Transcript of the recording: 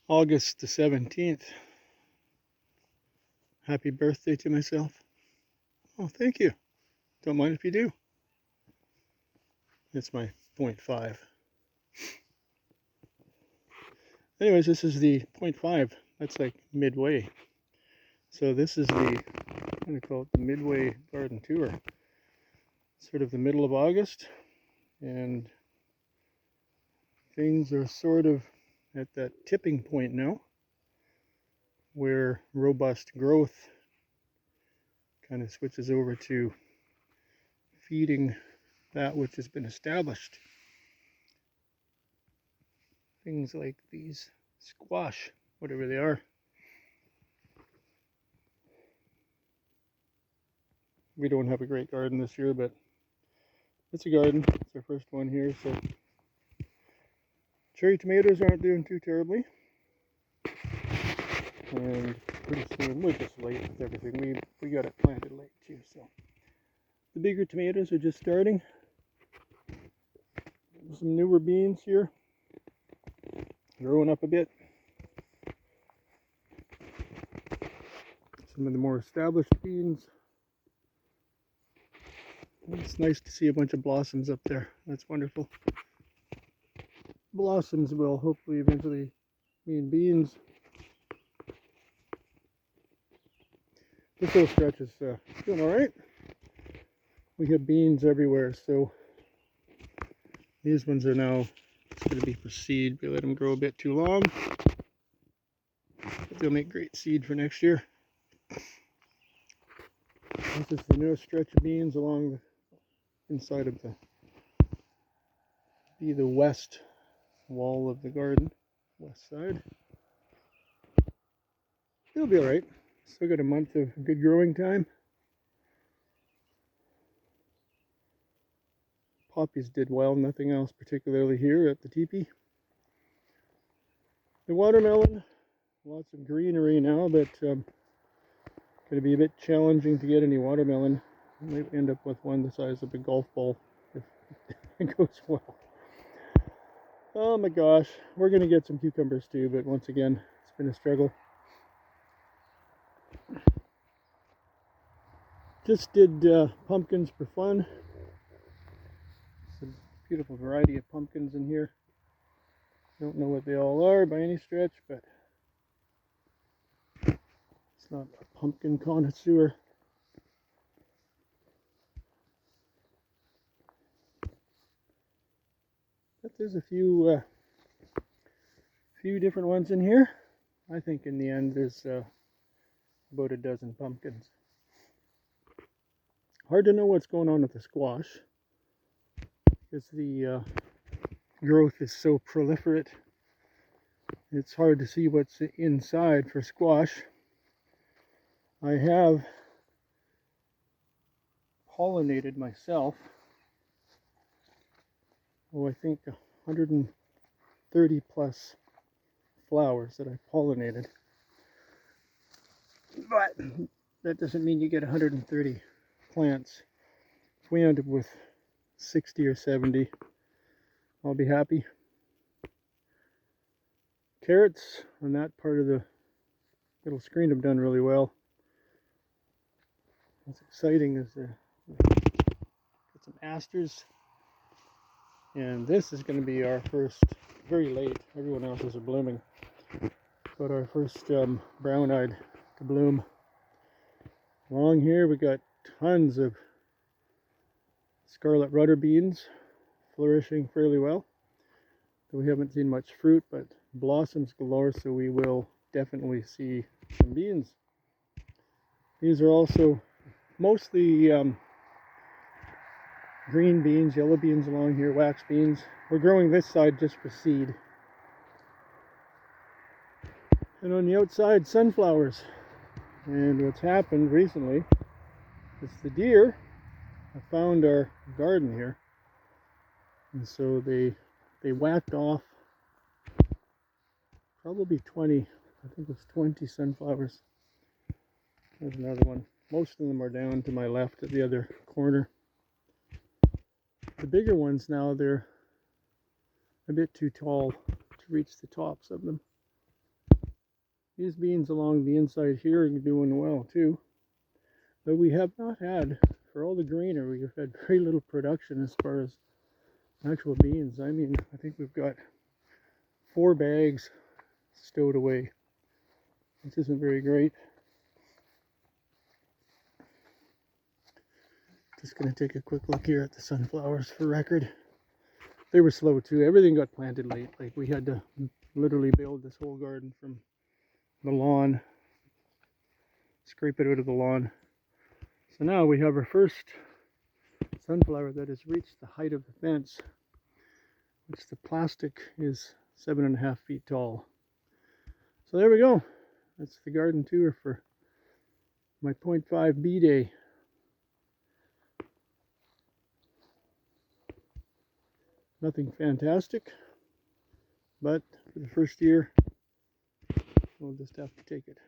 August the 17th. Happy birthday to myself. Oh, thank you. Don't mind if you do. It's my 0.5. Anyways, this is the 0.5. That's like midway. So this is the, I'm going to call it the Midway Garden Tour. Sort of the middle of August, and things are sort of at that tipping point now where robust growth kind of switches over to feeding that which has been established. Things like these squash, whatever they are. We don't have a great garden this year, but it's a garden. It's our first one here, so cherry tomatoes aren't doing too terribly. And pretty soon, we're just late with everything. We got it planted late too, so the bigger tomatoes are just starting. Some newer beans here, growing up a bit. Some of the more established beans. It's nice to see a bunch of blossoms up there. That's wonderful. Blossoms will hopefully eventually mean beans. This little stretch is doing all right. We have beans everywhere, so these ones are now going to be for seed. We let them grow a bit too long, but they'll make great seed for next year. This is the newest stretch of beans along the inside of the west wall of the garden, west side. It'll be all right. Still got a month of good growing time. Poppies did well, nothing else particularly here at the teepee. The watermelon, lots of greenery now, but going to be a bit challenging to get any watermelon. I might end up with one the size of a golf ball if it goes well. Oh my gosh, we're going to get some cucumbers too, but once again, it's been a struggle. Just did pumpkins for fun. Some beautiful variety of pumpkins in here. Don't know what they all are by any stretch, but it's not a pumpkin connoisseur. But there's a few different ones in here. I think in the end there's about a dozen pumpkins. Hard to know what's going on with the squash because the growth is so proliferate. It's hard to see what's inside for squash. I have pollinated myself. Oh, I think 130 plus flowers that I pollinated. But that doesn't mean you get 130 plants. If we end up with 60 or 70, I'll be happy. Carrots on that part of the little screen have done really well. What's exciting is got some asters, and this is going to be our first, very late, everyone else's are blooming, but our first brown-eyed to bloom. Along here we got tons of scarlet rudder beans flourishing fairly well. So we haven't seen much fruit, but blossoms galore, so we will definitely see some beans. These are also mostly green beans, yellow beans along here, wax beans. We're growing this side just for seed. And on the outside, sunflowers. And what's happened recently is the deer have found our garden here. And so they whacked off probably 20, I think it's 20 sunflowers. There's another one. Most of them are down to my left at the other corner. The bigger ones now, they're a bit too tall to reach the tops of them. These beans along the inside here are doing well too. But we have not had, for all the greenery, we've had very little production as far as actual beans. I mean, I think we've got 4 bags stowed away, which isn't very great. Just going to take a quick look here at the sunflowers for record. They were slow too. Everything got planted late. Like, we had to literally build this whole garden from the lawn, scrape it out of the lawn. So now we have our first sunflower that has reached the height of the fence, which the plastic is 7.5 feet tall. So there we go. That's the garden tour for my 0.5 bee day. Nothing fantastic, but for the first year, we'll just have to take it.